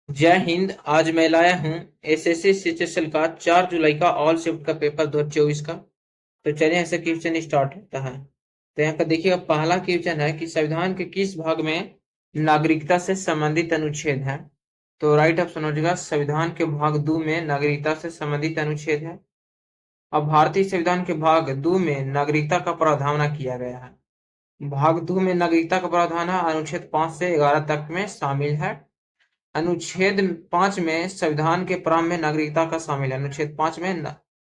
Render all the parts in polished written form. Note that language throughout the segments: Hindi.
जय हिंद। आज मैं लाया हूँ एसएससी सीजीएल का 4 जुलाई का ऑल शिफ्ट का पेपर 2024 का। तो चलिए ऐसे क्वेश्चन स्टार्ट होता है। तो यहाँ पर देखिएगा, पहला क्वेश्चन है कि संविधान के किस भाग में नागरिकता से संबंधित अनुच्छेद है। तो राइट ऑप्शन हो जाएगा संविधान के भाग 2 में नागरिकता से संबंधित अनुच्छेद है। अब भारतीय संविधान के भाग 2 में नागरिकता का प्रावधान किया गया है। भाग 2 में नागरिकता का प्रावधान अनुच्छेद 5 से 11 तक में शामिल है। अनुच्छेद 5 में संविधान के प्रारंभ में नागरिकता का शामिल है। अनुच्छेद 5 में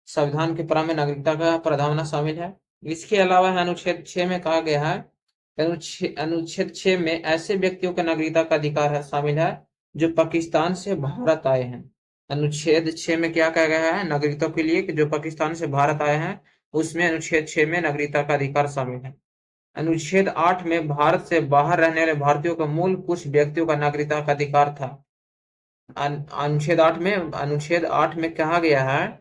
संविधान के प्रारंभ में नागरिकता का प्रावधान शामिल है। इसके अलावा अनुच्छेद 6 में कहा गया है, अनुच्छेद 6 में ऐसे व्यक्तियों का नागरिकता का अधिकार है शामिल है जो पाकिस्तान से भारत आए हैं। अनुच्छेद 6 में क्या कहा गया है नागरिकता के लिए कि जो पाकिस्तान से भारत आए हैं, उसमें अनुच्छेद 6 में नागरिकता का अधिकार शामिल है। अनुच्छेद 8 में भारत से बाहर रहने वाले भारतीयों का मूल कुछ व्यक्तियों का नागरिकता का अधिकार था। अनुच्छेद 8 में कहा गया है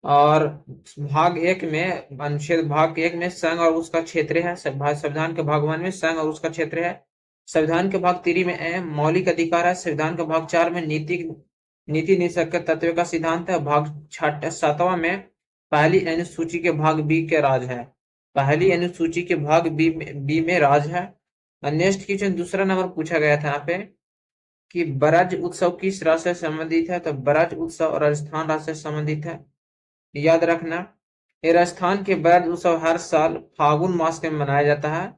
और भाग एक में संघ और उसका क्षेत्र है। संविधान के भाग 1 में संघ और उसका क्षेत्र है। संविधान के भाग 3 में मौलिक अधिकार है। संविधान के भाग 4 में नीति निषेध तत्व का सिद्धांत है। भाग 7वां में पहली अनुसूची के भाग बी के राज है। पहली अनुसूची के भाग बी में राज है। नेक्स्ट क्वेश्चन दूसरा नंबर पूछा गया था यहाँ पे कि ब्रज उत्सव किस राज्य से संबंधित है। तो ब्रज उत्सव राजस्थान राज्य से संबंधित है, याद रखना। ये राजस्थान के ब्रज उत्सव हर साल फागुन मास में मनाया जाता है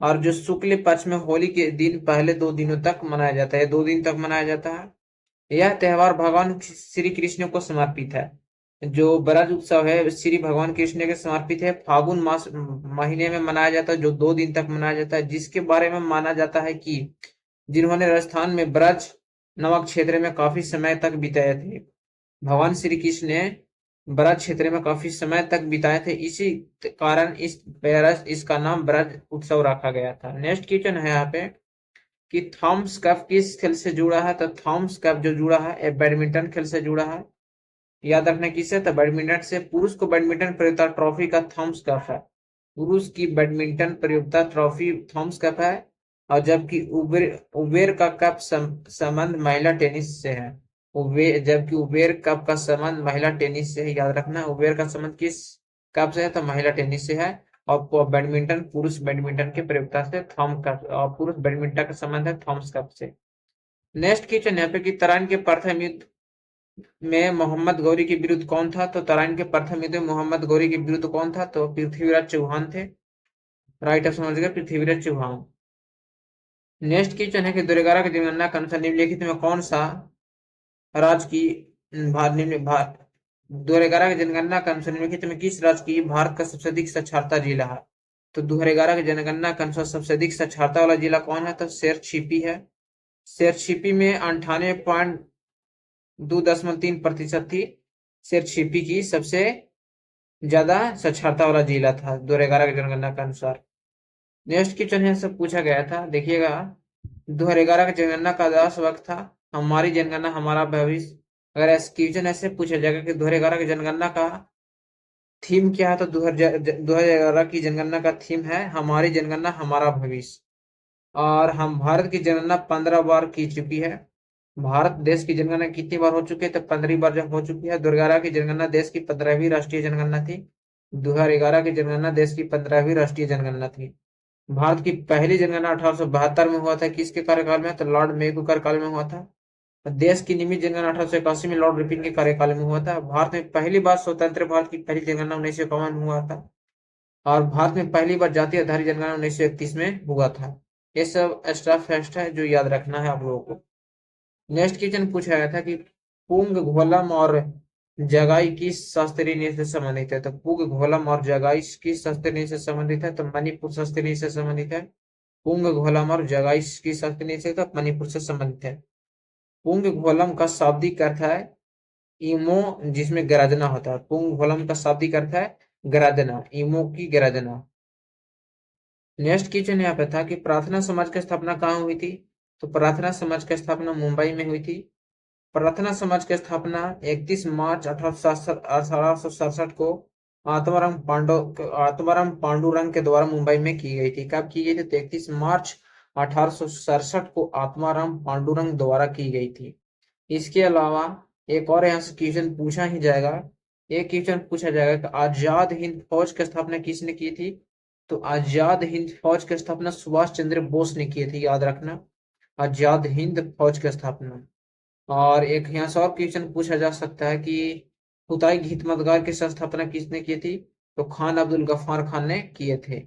और जो शुक्ल पक्ष में होली के दिन पहले 2 दिनों तक मनाया जाता है, 2 दिन तक मनाया जाता है। यह त्योहार भगवान श्री कृष्ण को समर्पित है। जो ब्रज उत्सव है श्री भगवान कृष्ण के समर्पित है। फागुन मास महीने में मनाया जाता है, जो 2 दिन तक मनाया जाता है, जिसके बारे में माना जाता है कि जिन्होंने राजस्थान में ब्रज नामक क्षेत्र में काफी समय तक बिताए थे। भगवान श्री कृष्ण ने ब्रज क्षेत्र में काफी समय तक बिताए थे, इसी कारण इसका नाम ब्रज उत्सव रखा गया था। नेक्स्ट क्वेश्चन है यहाँ पे कि थॉमस कप किस खेल से जुड़ा है। तो थॉमस कप जो जुड़ा है ये बैडमिंटन खेल से जुड़ा है, याद रखना किससे। तो बैडमिंटन से। पुरुष को बैडमिंटन प्रतियोगिता ट्रॉफी का थॉमस कप है। पुरुष की बैडमिंटन प्रतियोगिता ट्रॉफी थॉमस कप है। और जबकि उबेर उबेर का कप संबंध महिला टेनिस से है। जबकि उबेर कप का संबंध महिला टेनिस से है, याद रखना। उबेर का संबंध किस कप से है तो महिला टेनिस से है। और बैडमिंटन पुरुष बैडमिंटन के प्रतियोगिता से थॉम कप और पुरुष बैडमिंटन का संबंध है थॉमस कप से। नेक्स्ट क्वेश्चन यहाँ पे कि तराइन के प्रथम युद्ध में मोहम्मद गौरी के विरुद्ध कौन था। तो तराइन के प्रथम युद्ध में मोहम्मद गौरी के विरुद्ध कौन था। तो पृथ्वीराज चौहान थे। राइट ऑप्शन हो जाएगा पृथ्वीराज चौहान। नेक्स्ट क्वेश्चन है कि दुर्गारा की जनगणना के अनुसार निम्नलिखित में कौन सा राज्य की दुर्गारा की जनगणना के अनुसार निम्नलिखित में किस राज्य की भारत का सबसे अधिक साक्षरता जिला है। तो दुर्गारा की जनगणना के अनुसार सबसे अधिक साक्षरता वाला जिला कौन है। तो शेरछिपी है। शेरछिपी में 98.2.3% थी। शेरछिपी की सबसे ज्यादा साक्षरता वाला जिला था 2011 की जनगणना के अनुसार। नेक्स्ट क्वेश्चन है सब पूछा गया था, देखिएगा। 2011 की जनगणना का लास्ट वक्त था हमारी जनगणना हमारा भविष्य। अगर ऐसे क्वेश्चन ऐसे पूछा जाएगा कि 2011 की जनगणना का थीम क्या है, तो 2011 की जनगणना का थीम है हमारी जनगणना हमारा भविष्य। और हम भारत की जनगणना 15 बार की चुकी है। भारत देश की जनगणना कितनी बार हो चुकी है, तो 15 बार जब हो चुकी है। 2011 की जनगणना देश की 15वीं राष्ट्रीय जनगणना थी। 2011 की जनगणना देश की 15वीं राष्ट्रीय जनगणना थी। भारत की पहली जनगणना 1872 में हुआ था, किसके कार्यकाल में, तो लॉर्ड मेघू कार्यकाल में हुआ था। देश की नियमित जनगणना 1881 में लॉर्ड रिपन के कार्यकाल में हुआ था। भारत में पहली बार स्वतंत्र भारत की पहली जनगणना 1951 में हुआ था। और भारत में पहली बार जातीय आधारित जनगणना 1931 में हुआ था। ये सब एक्स्ट्रा फैक्ट है जो याद रखना है आप लोगों को। नेक्स्ट क्वेश्चन पूछा गया था कि पुंग घोलम और जगाई किस शास्त्रीय नृत्य से संबंधित है। तो पुंग घोलम और जगाई किस शास्त्रीय नृत्य से संबंधित है, तो मणिपुर शास्त्रीय नृत्य से संबंधित है। पुंग घोलम और जगाई किस शास्त्रीय नृत्य से, तो मणिपुर से संबंधित है। पुंग घोलम का शाब्दिक अर्थ है इमो, जिसमें गर्जना होता है। पुंग घोलम का शाब्दिक अर्थ है गर्जना, इमो की गर्जना। नेक्स्ट क्वेश्चन यहाँ पे था कि प्रार्थना समाज की स्थापना कहाँ हुई थी। तो प्रार्थना समाज की स्थापना मुंबई में हुई थी। प्रार्थना समाज की स्थापना 31 मार्च 1867 को आत्माराम पांडुरंग के द्वारा मुंबई में की गई थी। कब की गई थी? तो 31 मार्च 1867 को आत्माराम पांडुरंग द्वारा की गई थी। इसके अलावा एक और यहाँ से क्वेश्चन पूछा ही जाएगा। एक क्वेश्चन पूछा जाएगा कि आजाद हिंद फौज की स्थापना किसने की थी? तो आजाद हिंद फौज की स्थापना सुभाष चंद्र बोस ने की थी, याद रखना। आजाद हिंद फौज की स्थापना। और एक यहाँ से और क्वेश्चन पूछा जा सकता है कि हुताई गीत की स्थापना किसने की थी? तो खान अब्दुल गफ्फार खान ने किए थे।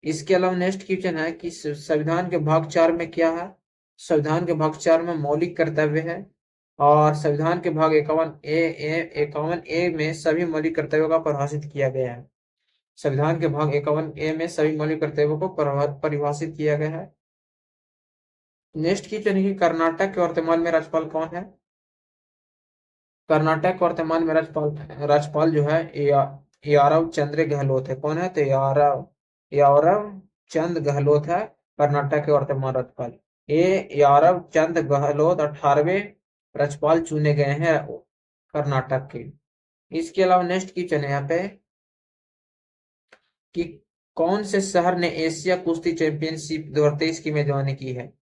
इसके अलावा नेक्स्ट क्वेश्चन है कि संविधान के भाग 4 में क्या है? संविधान के भाग 4 में मौलिक कर्तव्य है। और संविधान के भाग 51 ए में सभी मौलिक कर्तव्यों का परिभाषित किया गया है। संविधान के भाग 51 ए में सभी मौलिक कर्तव्यों को परिभाषित किया गया है। नेक्स्ट क्वेश्चन है कि कर्नाटक के वर्तमान में राज्यपाल कौन है? कर्नाटक के वर्तमान में राज्यपाल राज्यपाल जो है यारव चंद्र गहलोत है। कौन है? तो यारव यारव चंद गहलोत है कर्नाटक के वर्तमान राज्यपाल। ये यारव चंद गहलोत 18वें राज्यपाल चुने गए हैं कर्नाटक के। इसके अलावा नेक्स्ट क्वेश्चन है यहाँ पे कि कौन से शहर ने एशिया कुश्ती चैंपियनशिप 2023 की मेजबानी की है?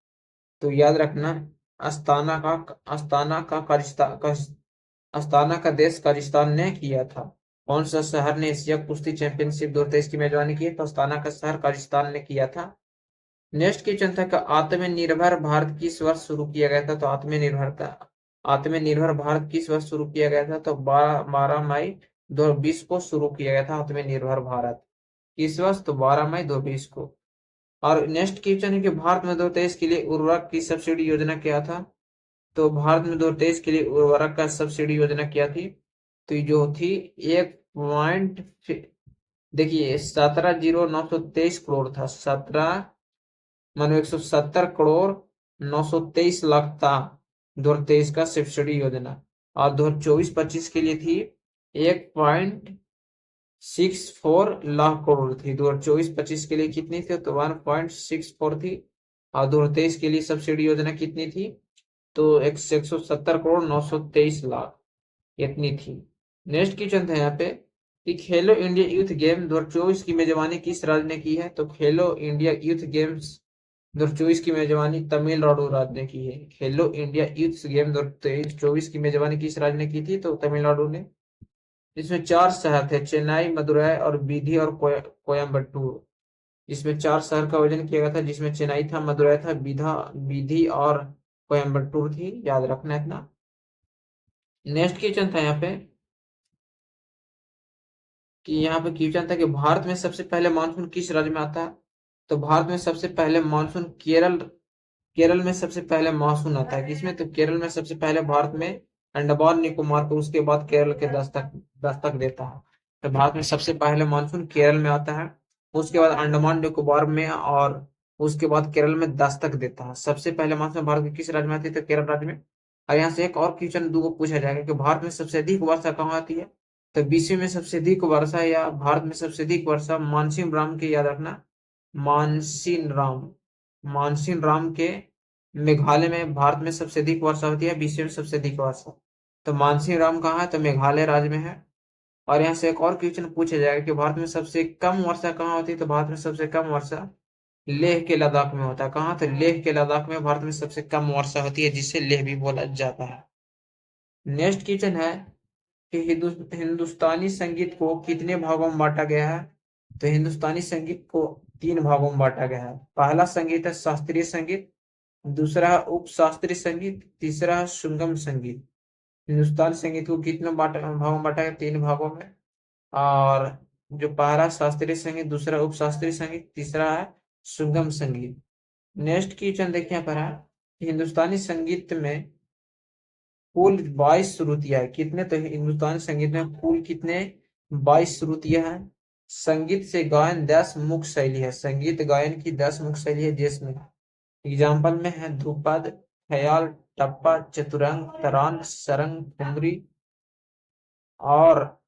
तो याद रखना, अस्ताना का अस्ताना का अस्ताना का देश काजिस्तान ने किया था। कौन सा शहर ने एशिया कुश्ती चैंपियनशिप 2023 की मेजबानी की है? तो अस्ताना का शहर काजिस्तान ने किया था। नेक्स्ट क्वेश्चन था कि आत्मनिर्भर भारत किस वर्ष शुरू किया गया था? तो आत्मनिर्भर भारत किस वर्ष शुरू किया गया था? तो 12 मई 2020 को शुरू किया गया था आत्मनिर्भर भारत। किस वर्ष? तो 12 मई 2020 को। और नेक्स्ट क्वेश्चन है कि भारत में 2023 के लिए उर्वरक की सब्सिडी योजना क्या था? तो भारत में 2023 के लिए उर्वरक का सब्सिडी योजना क्या थी? तो ये जो थी 1 देखिए 17,923 करोड़ था। 170,923 लाख था 2023 का सब्सिडी योजना। और 2024-25 के लिए थी 1.64 लाख करोड़ थी। 2024-25 के लिए कितनी थी? तो 1.64 थी। और 2023 के लिए सब्सिडी योजना कितनी थी? तो 170,923 लाख इतनी थी। नेक्स्ट क्वेश्चन था यहाँ पे कि खेलो इंडिया यूथ गेम 2024 की मेजबानी किस राज्य ने की है? तो खेलो इंडिया यूथ गेम्स 2024 की मेजबानी तमिलनाडु राज्य ने की है। खेलो इंडिया यूथ गेम 2024 की मेजबानी किस राज्य ने की थी? तो तमिलनाडु ने। इसमें 4 शहर थे, चेन्नई, मदुरई और बीधी और कोयम्बटूर। इसमें 4 शहर का आयोजन किया गया था, जिसमें चेन्नई था, मदुरई था, बीधी और कोयम्बटूर थी। याद रखना इतना। नेक्स्ट क्वेश्चन था यहाँ पे कि यहाँ पे क्वेश्चन था कि भारत में सबसे पहले मानसून किस राज्य में आता है? तो भारत में सबसे पहले मानसून केरल में सबसे पहले मानसून आता है। किसमें? तो केरल में सबसे पहले भारत में अंडमान निकोबार को, उसके बाद केरल के दस्तक दस्तक देता है। तो भारत में सबसे पहले मानसून केरल में आता है, उसके बाद अंडमान निकोबार में, और उसके बाद केरल में दस्तक देता है। सबसे पहले मानसून भारत के किस राज्य में आती है? तो केरल राज्य में। और यहाँ से एक और क्वेश्चन दो पूछा जाएगा कि भारत में सबसे अधिक वर्षा कहाँ आती है? तो विश्व में सबसे अधिक वर्षा या भारत में सबसे अधिक वर्षा मानसीन राम के, याद रखना, मानसीन राम मानसीन राम के मेघालय में भारत में सबसे अधिक वर्षा होती है, विश्व में सबसे अधिक वर्षा। तो मानसीन राम कहाँ है? तो मेघालय राज्य में है। और यहाँ से एक और क्वेश्चन पूछा जाएगा कि भारत में सबसे कम वर्षा कहाँ होती है? तो भारत में सबसे कम वर्षा लेह के लद्दाख में होता है। कहाँ? तो लेह के लद्दाख में भारत में सबसे कम वर्षा होती है, जिसे लेह भी बोला जाता है। नेक्स्ट क्वेश्चन है कि हिंदुस्तानी संगीत को कितने भागों में बांटा गया है? तो हिंदुस्तानी संगीत को 3 भागों में बांटा गया है। पहला संगीत है शास्त्रीय संगीत, दूसरा है उप शास्त्रीय संगीत, तीसरा है सुगम संगीत। हिंदुस्तानी संगीत को कितने भागों में बांटा गया? 3 भागों में। और जो पहला शास्त्रीय संगीत, दूसरा उप शास्त्रीय संगीत, तीसरा है सुगम संगीत। नेक्स्ट क्वेश्चन देखिए यहाँ पर है, हिंदुस्तानी संगीत में कुल 22 श्रुतियां है। कितने? तो हिंदुस्तानी संगीत में कुल कितने? 22 श्रुतियां हैं। संगीत से गायन 10 मुख्य शैली है। संगीत गायन की 10 मुख्य शैली है, जिसमें एग्जाम्पल में है ध्रुपद, ख्याल, टप्पा, चतुरंग, तरान, सरंग, ठुमरी और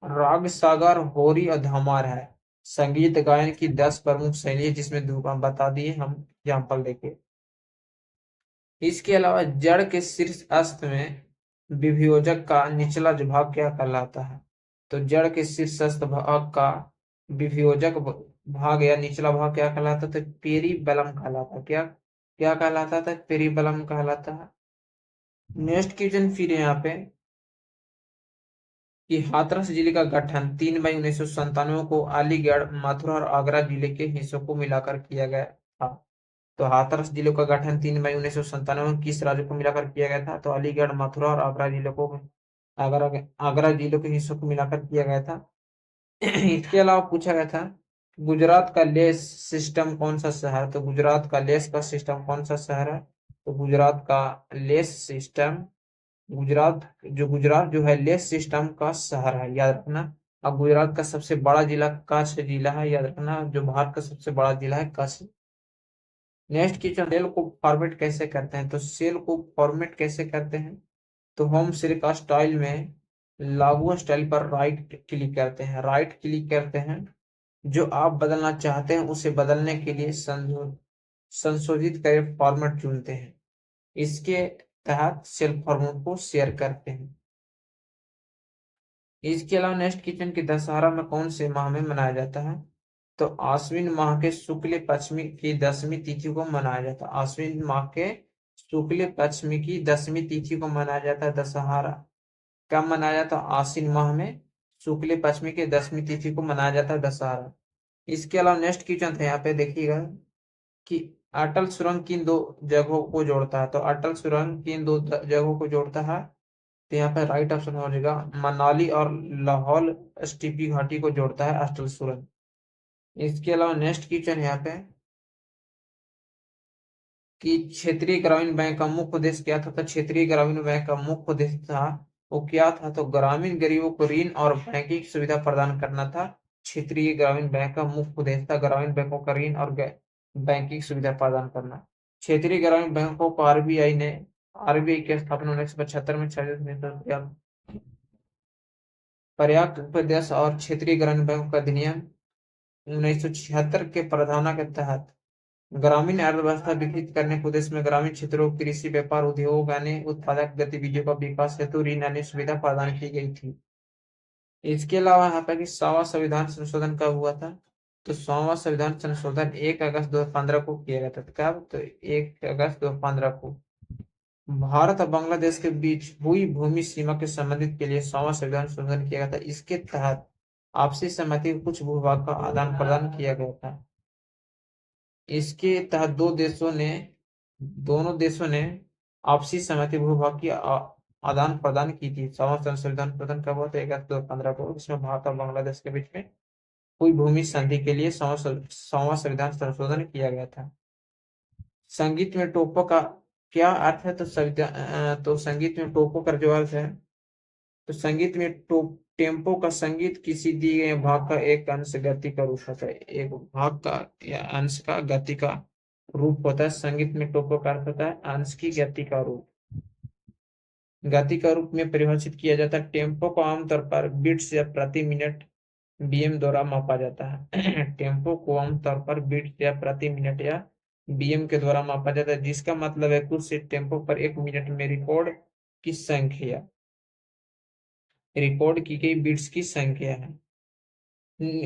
राग सागर, होरी और धमार है। संगीत गायन की 10 प्रमुख शैली है, जिसमें ध्रुपद बता दिए हम एग्जाम्पल देके। इसके अलावा जड़ के शीर्ष अस्त में विभियोजक का निचला भाग क्या कहलाता है? तो जड़ के शीर्षस्थ भाग का विभियोजक भाग या निचला भाग क्या कहलाता था? पेरीबैलम कहलाता। क्या क्या कहलाता था? पेरीबैलम कहलाता है। नेक्स्ट क्वेश्चन फिर यहाँ पे कि हाथरस जिले का गठन 3 मई 1997 को अलीगढ़, मथुरा और आगरा जिले के हिस्सों को मिलाकर किया गया था। तो हाथरस जिले का गठन 3 मई 1997 में किस राज्य को मिलाकर किया गया था? तो अलीगढ़, मथुरा और आगरा जिले को, आगरा आगरा जिलों के हिस्सों को मिलाकर किया गया था। इसके अलावा पूछा गया था गुजरात का लेस सिस्टम कौन सा शहर? तो गुजरात का लेस का सिस्टम कौन सा शहर है? तो गुजरात का लेस सिस्टम, गुजरात जो है लेस सिस्टम का शहर है, याद रखना। अब गुजरात का सबसे बड़ा जिला कच्छ जिला है, याद रखना, जो भारत का सबसे बड़ा जिला है कच्छ। नेक्स्ट क्वेश्चन, सेल को फॉर्मेट कैसे करते हैं? तो सेल को फॉर्मेट कैसे करते हैं? तो होम सेल का स्टाइल में लागू स्टाइल पर राइट क्लिक करते हैं, राइट क्लिक करते हैं। जो आप बदलना चाहते हैं उसे बदलने के लिए संशोधित करे फॉर्मेट चुनते हैं। इसके तहत सेल फॉर्मेट को शेयर करते हैं। इसके अलावा नेक्स्ट क्वेश्चन की दशहरा में कौन से माह में मनाया जाता है? तो आश्विन माह के शुक्ल पश्चिमी की 10वीं तिथि को मनाया जाता है। आश्विन माह के शुक्ल पश्चिमी की 10वीं तिथि को मनाया जाता है दशहरा। कब मनाया जाता है? आश्विन माह में शुक्ल पश्चिमी की 10वीं तिथि को मनाया जाता है दशहरा। इसके अलावा नेक्स्ट क्वेश्चन था यहाँ पे देखिएगा कि अटल सुरंग किन दो जगहों को जोड़ता है? तो अटल सुरंग किन दो जगहों को जोड़ता है? तो यहाँ पे राइट ऑप्शन हो जाएगा मनाली और लाहौल स्पीति घाटी को जोड़ता है अटल सुरंग। इसके अलावा नेक्स्ट क्वेश्चन यहाँ पे कि क्षेत्रीय ग्रामीण बैंक का मुख्य उद्देश्य क्या था? तो क्षेत्रीय ग्रामीण बैंक का मुख्य उद्देश्य था वो क्या था? तो ग्रामीण गरीबों को ऋण और बैंकिंग सुविधा प्रदान करना था। क्षेत्रीय ग्रामीण बैंक का मुख्य उद्देश्य था ग्रामीण बैंकों का ऋण और बैंकिंग सुविधा प्रदान करना। क्षेत्रीय ग्रामीण बैंकों को आरबीआई की स्थापना 1975 में किया। पर्याप्त उपदेश और क्षेत्रीय ग्रामीण बैंकों का अधिनियम 1976 के प्रावधानों के तहत ग्रामीण अर्थव्यवस्था विकसित करने के उद्देश्य में ग्रामीण क्षेत्रों कृषि, व्यापार, उद्योग यानी उत्पादक गतिविधियों का विकास हेतु ऋण यानी सुविधा प्रदान की गई थी। इसके अलावा यहाँ पर कि 100वां संविधान संशोधन कब हुआ था? तो 100वां संविधान संशोधन 1 अगस्त 2015 को किया गया था। कब? तो 1 अगस्त 2015 को। भारत और बांग्लादेश के बीच हुई भूमि सीमा के संबंधित के लिए 100वां संविधान संशोधन किया गया था। इसके तहत आपसी सहमति कुछ भूभाग का आदान प्रदान किया गया था। इसके तहत दोनों देशों ने आपसी सहमति भूभाग की आदान प्रदान की थी। 100वां संविधान प्रदान कब हुआ था? 1 अगस्त 2015 को। इसमें भारत और बांग्लादेश के बीच में हुई भूमि संधि के लिए 100वां संविधान संशोधन किया गया था। संगीत में टोपो का क्या अर्थ है? तो संगीत में टोपो का जो अर्थ है, तो संगीत में टेम्पो का संगीत किसी दिए गए भाग का एक अंश गति का रूप होता है। एक भाग का या अंश का गति का रूप होता है। संगीत में टोपो का अर्थ होता है अंश की गति का रूप। गति का रूप में परिभाषित किया जाता है। टेम्पो को आमतौर पर बीट्स या प्रति मिनट बीएम द्वारा मापा जाता है। टेम्पो को आमतौर पर बीट्स या प्रति मिनट या बीएम के द्वारा मापा जाता है, जिसका मतलब है कुछ से टेम्पो पर 1 मिनट में रिकॉर्ड की गई बीट्स की संख्या है।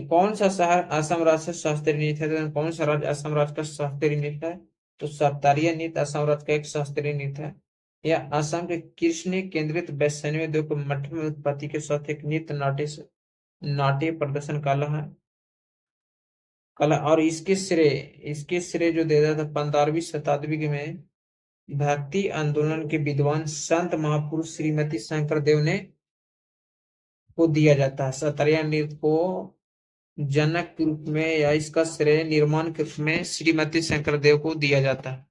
कौन सा शहर असम राज्य का शास्त्रीय नृत्य है? तो कौन सा राज्य असम राज्य का शास्त्रीय नृत्य है? तो सप्तारीय नृत्य असम राज्य का एक शास्त्रीय नृत्य है। यह असम के कृष्ण केंद्रित वैष्णव देव के मठ में उत्पत्ति के साथ एक नृत्य नाट्य प्रदर्शन कला और इसके श्रेय जो दे रहा था 15वीं शताब्दी में भक्ति आंदोलन के विद्वान संत महापुरुष श्रीमती शंकर देव ने को दिया जाता है। सतारिया नृत्य को जनक के रूप में या इसका श्रेय निर्माण के रूप में श्रीमती शंकर देव को दिया जाता है।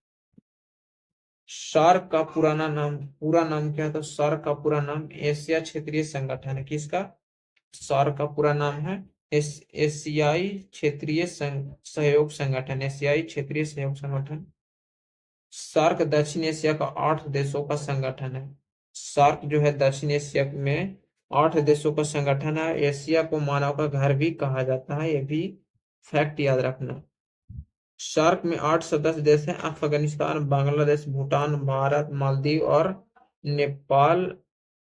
सार्क का पूरा नाम क्या था? सार्क का पूरा नाम एशिया क्षेत्रीय संगठन है। किसका? सार्क का पूरा नाम है एशियाई क्षेत्रीय सहयोग संगठन। एशियाई क्षेत्रीय सहयोग संगठन। सार्क दक्षिण एशिया का 8 देशों का संगठन है। सार्क जो है दक्षिण एशिया में 8 देशों का संगठन है। एशिया को मानव का घर भी कहा जाता है, ये भी फैक्ट याद रखना। सार्क में 8 सदस्य देश हैं: अफगानिस्तान, बांग्लादेश, भूटान, भारत, मालदीव और नेपाल,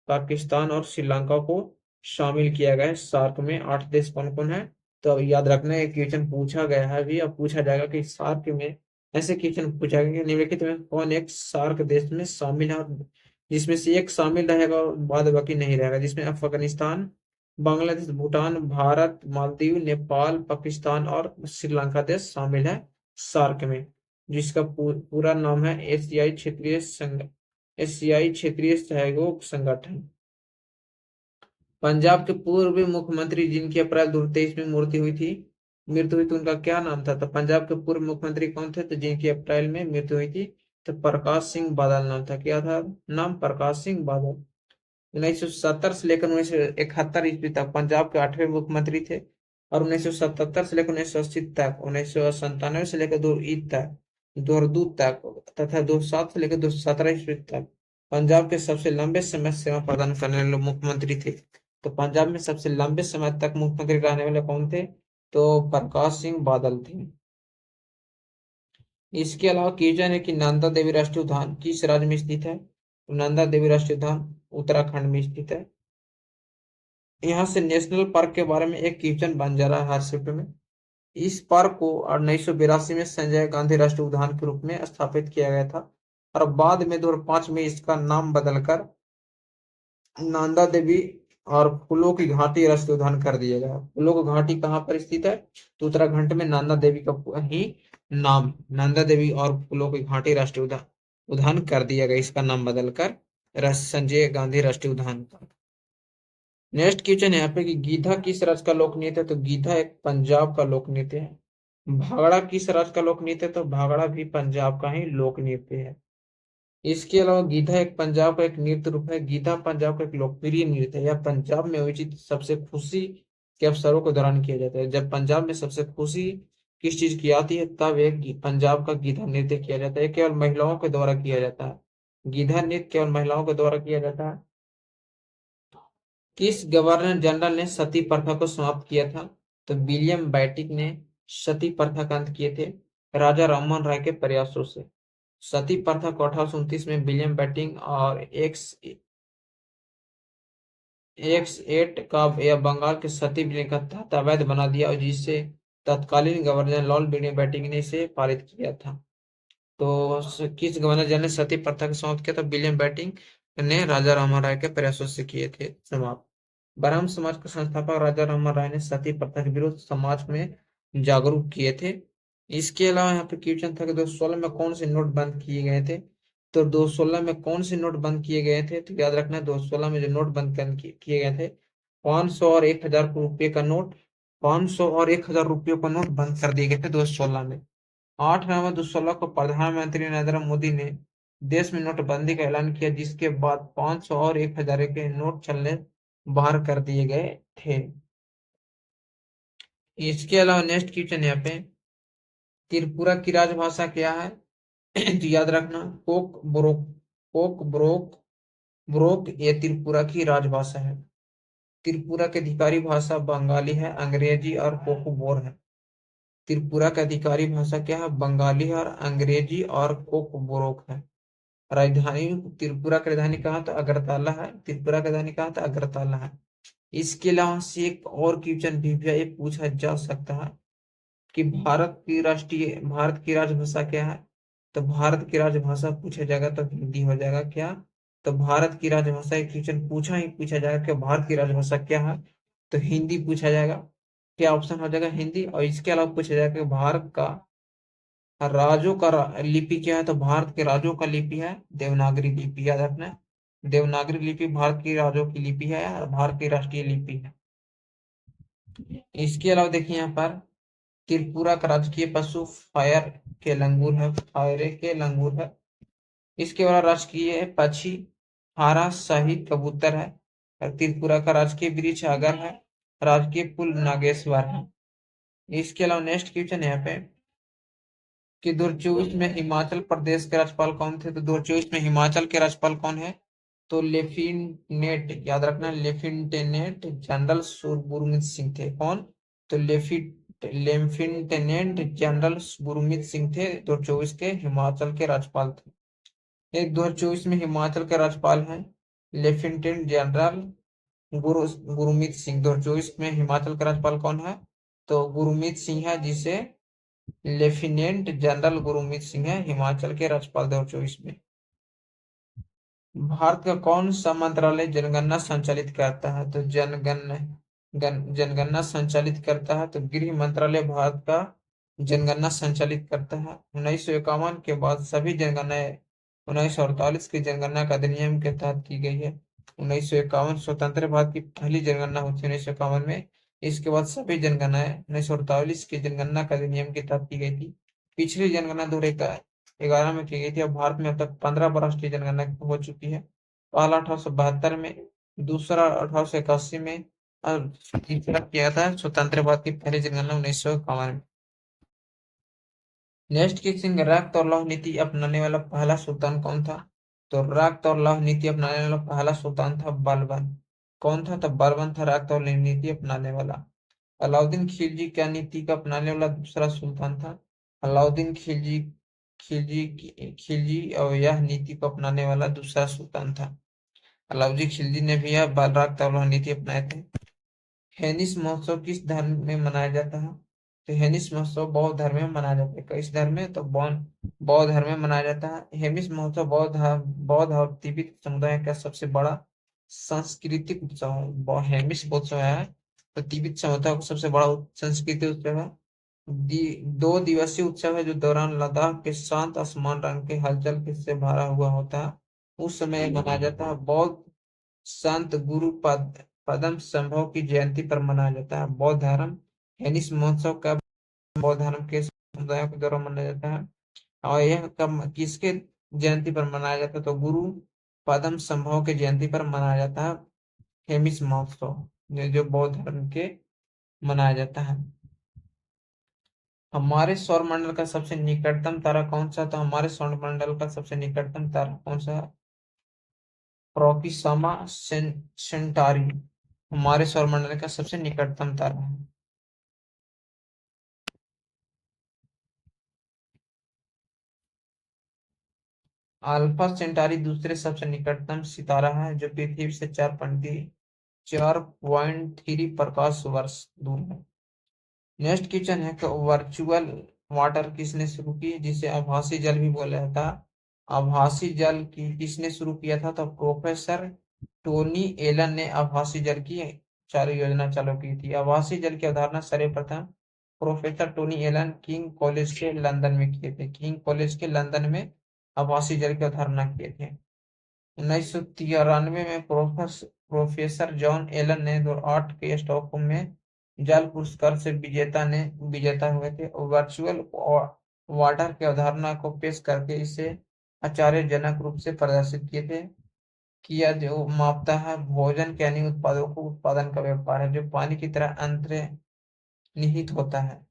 पाकिस्तान और श्रीलंका को शामिल किया गया है सार्क में। 8 देश कौन कौन है? तो अब याद रखना, एक क्वेश्चन पूछा गया है अभी, अब पूछा जाएगा कि सार्क में, ऐसे क्वेश्चन पूछा गया कि निम्नलिखित में कौन एक सार्क देश में शामिल है, और जिसमें से एक शामिल रहेगा और बाद बाकी नहीं रहेगा, जिसमें अफगानिस्तान, बांग्लादेश, भूटान, भारत, मालदीव, नेपाल, पाकिस्तान और श्रीलंका देश शामिल है सार्क में, जिसका पूरा नाम है एशियाई क्षेत्रीय सहयोग संगठन। पंजाब के पूर्व मुख्यमंत्री जिनकी अप्रैल 2023 में मृत्यु हुई थी, उनका क्या नाम था? तो पंजाब के पूर्व मुख्यमंत्री कौन थे? तो जिनकी अप्रैल में मृत्यु हुई थी, तो प्रकाश सिंह बादल नाम था। क्या था नाम? प्रकाश सिंह बादल। 1970 से लेकर 1971 ईस्वी तक पंजाब के 8वें मुख्यमंत्री थे, और 1977 से लेकर 1980 तक, 1997 से लेकर 2002 तक, तथा 2007 से लेकर 2017 ईस्वी तक पंजाब के सबसे लंबे समय सेवा प्रदान करने वाले मुख्यमंत्री थे। तो पंजाब में सबसे लंबे समय तक मुख्यमंत्री रहने वाले कौन थे? तो प्रकाश सिंह बादल थे। इसके अलावा क्वेश्चन है कि नंदा देवी राष्ट्रीय उद्यान किस राज्य में स्थित है? तो नंदा देवी राष्ट्रीय उद्यान उत्तराखंड में स्थित है। यहाँ से नेशनल पार्क के बारे में एक क्वेश्चन बन जा रहा है हर शिफ्ट में। इस पार्क को 1982 में संजय गांधी राष्ट्रीय उद्यान के रूप में स्थापित किया गया था, और बाद में 2005 में इसका नाम बदलकर नंदा देवी और फूलों की घाटी राष्ट्रीय उद्यान कर दिया गया। फूलों की घाटी कहाँ पर स्थित है? तो उत्तराखंड में नंदा देवी का ही नाम, नंदा देवी और फूलों की घाटी राष्ट्रीय उद्यान उद्यान कर दिया गया, इसका नाम बदलकर संजय गांधी राष्ट्रीय उद्यान का। नेक्स्ट क्वेश्चन है यहाँ पे कि गीधा किस राज्य का लोक नृत्य है? तो गीधा एक पंजाब का लोक नृत्य है। भांगड़ा किस राज्य का लोक नृत्य है? तो भांगड़ा भी पंजाब का ही लोक नृत्य है। इसके अलावा गीधा एक पंजाब का एक नृत्य रूप है। गीधा पंजाब का एक लोकप्रिय नृत्य है। यह पंजाब में आयोजित सबसे खुशी के अवसरों के दौरान किया जाता है। जब पंजाब में सबसे खुशी किस चीज की आती है, तब एक पंजाब का गीधा नृत्य किया जाता है। केवल महिलाओं के द्वारा किया जाता है। गीधा नृत्य केवल महिलाओं के द्वारा किया जाता है। किस गवर्नर जनरल ने सती प्रथा को समाप्त किया था? तो विलियम बेंटिक ने सती प्रथा का अंत किए थे राजा राममोहन राय के प्रयासों से। सती प्रथा को 1829 में विलियम बेंटिक और एक्स एट का यह बंगाल के सती विलेय का तहत अवैध बना दिया, और जिससे तत्कालीन गवर्नर लॉर्ड विलियम बेंटिक ने इसे पारित किया था। तो किस गवर्नर जनरल ने सती प्रथा को समाप्त किया था? विलियम बेंटिक ने राजा राममोहन राय के प्रयासों से किए थे समाप्त। ब्राह्मण समाज के संस्थापक राजा राममोहन राय ने सती प्रथा के विरुद्ध समाज में जागरूक किए थे। इसके अलावा यहाँ पे क्वेश्चन था कि 2016 में कौन से नोट बंद किए गए थे? तो 2016 में कौन से नोट बंद किए गए थे? तो याद रखना, 2016 में जो नोट बंद किए गए थे, 500 और 1000 रुपये का नोट, 500 और 1000 रुपये का नोट बंद कर दिए गए थे 2016 में। 8 नवंबर 2016 को प्रधानमंत्री नरेंद्र मोदी ने देश में नोटबंदी का ऐलान किया, जिसके बाद 500 और 1000 के नोट चलने बाहर कर दिए गए थे। इसके अलावा नेक्स्ट क्वेश्चन यहाँ पे, त्रिपुरा की राजभाषा क्या है? तो याद रखना, कोक ब्रोक ये त्रिपुरा की राजभाषा है। त्रिपुरा की अधिकारी भाषा बंगाली है, अंग्रेजी और कोकबोर है। त्रिपुरा की अधिकारी भाषा क्या है? बंगाली और अंग्रेजी और कोकबोरोक है। राजधानी, त्रिपुरा की राजधानी कहाँ? तो अगरतला है। त्रिपुरा की राजधानी कहाँ? तो अगरतला है। इसके अलावा से एक और क्वेश्चन भी ये पूछा जा सकता है कि भारत की राजभाषा क्या है? तो भारत की राजभाषा पूछा जाएगा तो हिंदी हो जाएगा। क्या? तो भारत की राजभाषा एक क्वेश्चन पूछा जाएगा कि भारत की राजभाषा क्या है? तो हिंदी पूछा जाएगा। क्या ऑप्शन हो जाएगा? हिंदी। और इसके अलावा पूछा जाएगा कि भारत का राज्यों का लिपि क्या है? तो भारत के राज्यों का लिपि है देवनागरी लिपि। याद रखना, देवनागरी लिपि भारत की राज्यों की लिपि है और भारत की राष्ट्रीय लिपि है। इसके अलावा देखिए यहाँ पर, त्रिपुरा का राजकीय पशु फायर के लंगूर है, फायरे के लंगूर है। इसके अलावा राजकीय पक्षी हारा शाही कबूतर है। और त्रिपुरा का राजकीय वृक्ष अगर है। राजकीय फूल नागेश्वर है। इसके अलावा नेक्स्ट क्वेश्चन है यहाँ पे कि 2024 में हिमाचल प्रदेश के राज्यपाल कौन थे? तो 2024 में हिमाचल के राज्यपाल कौन है? तो लेफ्टिनेंट, याद रखना, लेफ्टिनेंट जनरल सुरगुरमीत सिंह थे। कौन? तो लेफ्टिनेंट जनरल गुरमीत सिंह थे, 2024 के हिमाचल के राज्यपाल थे। एक 2024 में हिमाचल के राज्यपाल हैं लेफ्टिनेंट जनरल गुरु गुरमीत सिंह 2024 में हिमाचल का राज्यपाल कौन है? तो गुरमीत सिंह है, जिसे लेफ्टिनेंट जनरल गुरमीत सिंह है हिमाचल के राज्यपाल 2024 में। भारत का कौन सा मंत्रालय जनगणना संचालित करता है? तो जनगणना संचालित करता है तो गृह मंत्रालय भारत का जनगणना संचालित करता है। 1951 के बाद सभी जनगणनाएं 1948 की जनगणना का अधिनियम के तहत की गई है। 1951 स्वतंत्र भारत की पहली जनगणना हुई थी 1951 में। इसके बाद सभी जनगणनाएं 1948 की जनगणना का अधिनियम के तहत की गई थी। पिछली जनगणना 2011 में की गई थी। अब भारत में अब तक 15 राष्ट्रीय जनगणना हो चुकी है। पहला 1872 में, दूसरा 1881 में और तीसरा किया था स्वतंत्र भारत की पहली जनगणना 1951 में। नेक्स्ट क्वेश्चन, रक्त और लौह नीति अपनाने वाला पहला सुल्तान कौन था? तो रक्त और लौह नीति अपनाने वाला पहला सुल्तान था बलबन। कौन था? तो बलबन था रक्त और लौह नीति अपनाने वाला। अलाउद्दीन खिलजी क्या नीति का अपनाने वाला दूसरा सुल्तान था? अलाउद्दीन खिलजी खिलजी और यह नीति को अपनाने वाला दूसरा सुल्तान था। अलाउद्दीन खिलजी ने भी यह रक्त और लौह नीति अपनाए थे। हेनिस महोत्सव किस धर्म में मनाया जाता है? तो हेनिस महोत्सव बौद्ध धर्म में मनाया जाता है। किस धर्म में? तो बौद्ध धर्म में मनाया जाता है। हेमिस महोत्सव बौद्ध और तिब्बत समुदाय का सबसे बड़ा सांस्कृतिक उत्सव है। हेमिस उत्सव है तो तिब्बत समुदाय का सबसे बड़ा सांस्कृतिक उत्सव है। 2 दिवसीय उत्सव है जो दौरान लद्दाख के शांत आसमान रंग के हलचल के से भरा हुआ होता है। उस समय मनाया जाता है। बौद्ध संत गुरु पदम संभव की जयंती पर मनाया जाता है। बौद्ध धर्म हेनिस महोत्सव का बौद्ध धर्म के समुदायों के द्वारा मनाया जाता है। और यह कब किसके जयंती पर मनाया जाता है? तो गुरु पदम संभव के जयंती पर मनाया जाता है हेमिस महोत्सव, जो बौद्ध धर्म के मनाया जाता है। हमारे सौर मंडल का सबसे निकटतम तारा कौन सा? तो हमारे सौर मंडल का सबसे निकटतम तारा कौन सा है? प्रोक्सिमा सेंटारी हमारे सौर मंडल का सबसे निकटतम तारा है। अल्फा सेंटारी दूसरे सबसे निकटतम सितारा है जो पृथ्वी से 4.3 प्रकाश वर्ष दूर है। नेक्स्ट क्वेश्चन है कि वर्चुअल वाटर किसने शुरू की, जिसे आभासी जल भी बोला जाता है? आभासी जल की किसने शुरू किया था? तो प्रोफेसर टोनी एलन ने आभासी जल की चालू योजना चालू की थी। आभासी जल की अवधारणा सर्वप्रथम professor Tony Allan King college के लंदन में किए थे। किंग कॉलेज के लंदन में आभासी जल की अवधारणा किए थे। 1993 में प्रोफेसर जॉन एलन ने 2008 के स्टॉकहोम में जल पुरस्कार से विजेता हुए थे। वर्चुअल वाटर की अवधारणा को पेश करके इसे आश्चर्यजनक रूप से प्रदर्शित किए थे। किया जो मापता है भोजन के अन्य उत्पादों को उत्पादन का व्यापार है जो पानी की तरह अंतर्निहित होता है।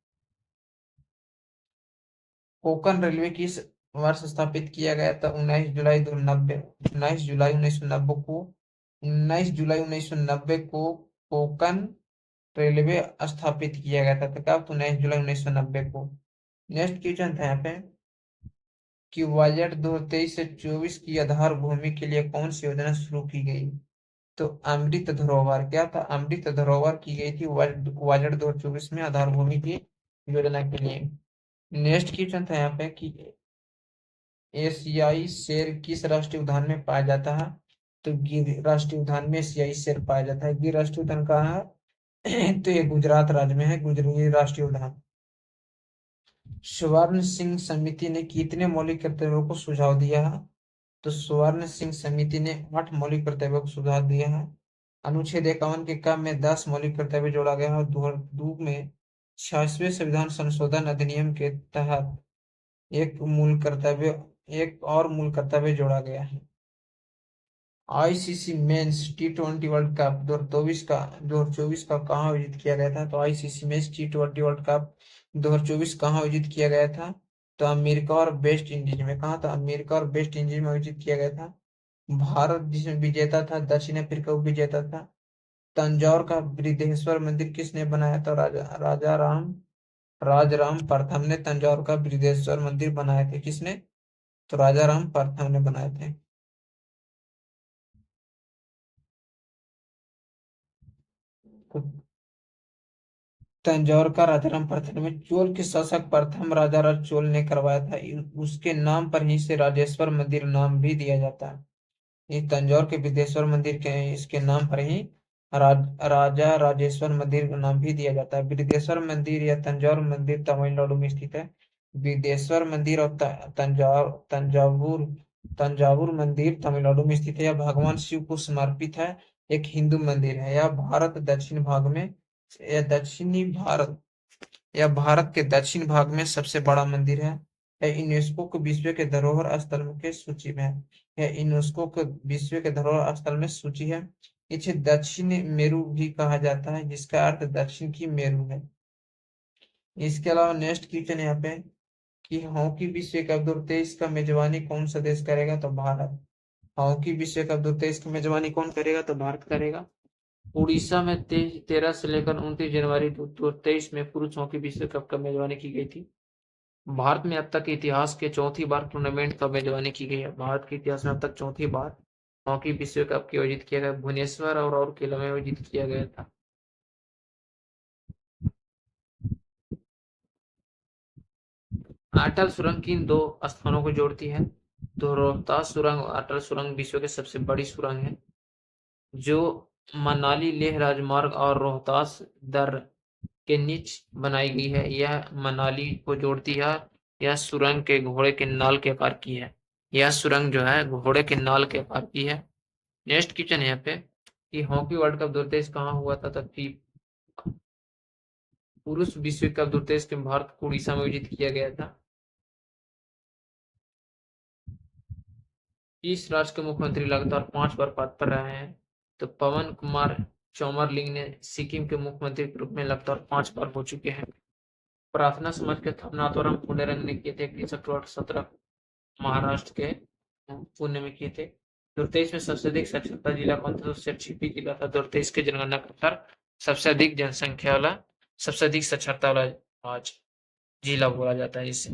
कोंकण रेलवे किस वर्ष स्थापित किया गया था? 19 जुलाई 1990 को कोंकण रेलवे स्थापित किया गया था। तो कब? तो 19 जुलाई 1990 को। नेक्स्ट क्वेश्चन था यहाँ पे कि बजट 2023 से 24 की आधार भूमि के लिए कौन सी योजना शुरू की गई? तो अमृत धरोहर। क्या था? अमृत धरोहर की गई थी बजट 2024 में आधार भूमि की योजना के लिए। नेक्स्ट क्वेश्चन था यहाँ पे कि एशियाई शेर किस राष्ट्रीय उद्यान में पाया जाता है? तो गिर राष्ट्रीय उद्यान में एशियाई शेर पाया जाता है। गिर राष्ट्रीय उद्यान कहाँ है? तो ये गुजरात राज्य में है, गिर राष्ट्रीय उद्यान। स्वर्ण सिंह समिति ने कितने मौलिक कर्तव्यों को सुझाव दिया है? तो स्वर्ण सिंह समिति ने 8 मौलिक कर्तव्यों को सुझाव दिया है। अनुच्छेद 51 के क्रम में 10 मौलिक कर्तव्य जोड़ा गया है और दो में 86वें संविधान संशोधन अधिनियम के तहत एक और मूल कर्तव्य जोड़ा गया है। ICC men's T20 world cup 2024 का कहाँ आयोजित किया गया था? तो ICC men's T20 world cup 2024 कहाँ आयोजित किया गया था? तो अमेरिका और वेस्ट इंडीज में। कहा था? अमेरिका और वेस्ट इंडीज में आयोजित किया गया था। भारत जिसमें विजेता था, दक्षिण अफ्रीका विजेता था। तंजौर का बृहदेश्वर मंदिर किसने बनाया था? राजाराम प्रथम ने तंजौर का बृहदेश्वर मंदिर बनाए थे। किसने? तो राजाराम प्रथम ने बनाए थे। तंजौर का राजाराम प्रथम में चोल के शासक प्रथम राजाराम चोल ने करवाया था। उसके नाम पर ही से राजेश्वर मंदिर नाम भी दिया जाता है। ये तंजौर के विदेश्वर मंदिर के इसके नाम पर ही राजा राजेश्वर मंदिर का नाम भी दिया जाता है। विदेश्वर मंदिर या तंजौर मंदिर तमिलनाडु में स्थित है। विदेश्वर मंदिर और तंजावुर तंजावुर मंदिर तमिलनाडु में स्थित है। यह भगवान शिव को समर्पित है। एक हिंदू मंदिर है। यह भारत दक्षिण भाग में यह दक्षिणी भारत यह भारत के दक्षिण भाग में सबसे बड़ा मंदिर है। यह यूनेस्को के विश्व के धरोहर स्थल के सूची में है। यह यूनेस्को के विश्व के धरोहर स्थल में सूची है। इसे दक्षिण मेरू भी कहा जाता है, जिसका अर्थ दक्षिण की मेरू है। इसके अलावा नेक्स्ट क्वेश्चन यहाँ पे कि हॉकी विश्व कप 2023 का मेजबानी कौन सा देश करेगा, तो भारत। हॉकी विश्व कप 2023 की मेजबानी कौन करेगा, तो भारत करेगा। उड़ीसा में 13 से लेकर 29 जनवरी 2023 में पुरुष हॉकी विश्व कप का मेजबानी की गई थी। भारत में अब तक के इतिहास के चौथी बार टूर्नामेंट का मेजबानी की गई है। भारत के इतिहास में अब तक चौथी बार हॉकी विश्व कप की आयोजित किया गया। भुवनेश्वर और राउरकेला में आयोजित किया गया था। अटल सुरंग किन दो स्थानों को जोड़ती है, तो रोहतास सुरंग और अटल सुरंग विश्व की सबसे बड़ी सुरंग है, जो मनाली लेह राजमार्ग और रोहतास दर के नीचे बनाई गई है। यह मनाली को जोड़ती है। यह सुरंग के घोड़े के नाल के आकार की है। यह सुरंग जो है घोड़े के नाल के आकार की है। नेक्स्ट क्वेश्चन यहाँ पे कि हॉकी वर्ल्ड कप 2023 कहाँ हुआ था, तो पुरुष विश्व कप 2023 के भारत को उड़ीसा में आयोजित किया गया था। इस राज्य के मुख्यमंत्री लगातार 5 बार पद पर रहे हैं, तो पवन कुमार चौमरलिंग ने सिक्किम के मुख्यमंत्री के रूप में लगातार 5 बार हो चुके हैं। प्रार्थना समाज के नाथुराम पुनेरंग ने किए थे 21 अक्टूबर 17 महाराष्ट्र के पुणे में किए थे। 2023 में सबसे अधिक साक्षरता जिला कौन था, तो छिपी जिला था। 2023 के जनगणना के अनुसार सबसे अधिक जनसंख्या वाला सबसे अधिक साक्षरता वाला आज जिला बोला जाता है इसे।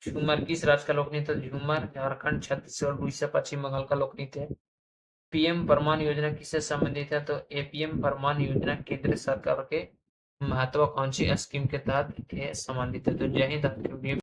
झूमर किस राज्य का लोक नृत्य, झूमर झारखंड, छत्तीसगढ़, उड़ीसा, पश्चिम बंगाल का लोक नृत्य है। पीएम परमान योजना किससे संबंधित है, तो एपीएम परमान योजना केंद्र सरकार के महत्वाकांक्षी स्कीम के तहत संबंधित है। तो जय हिंद।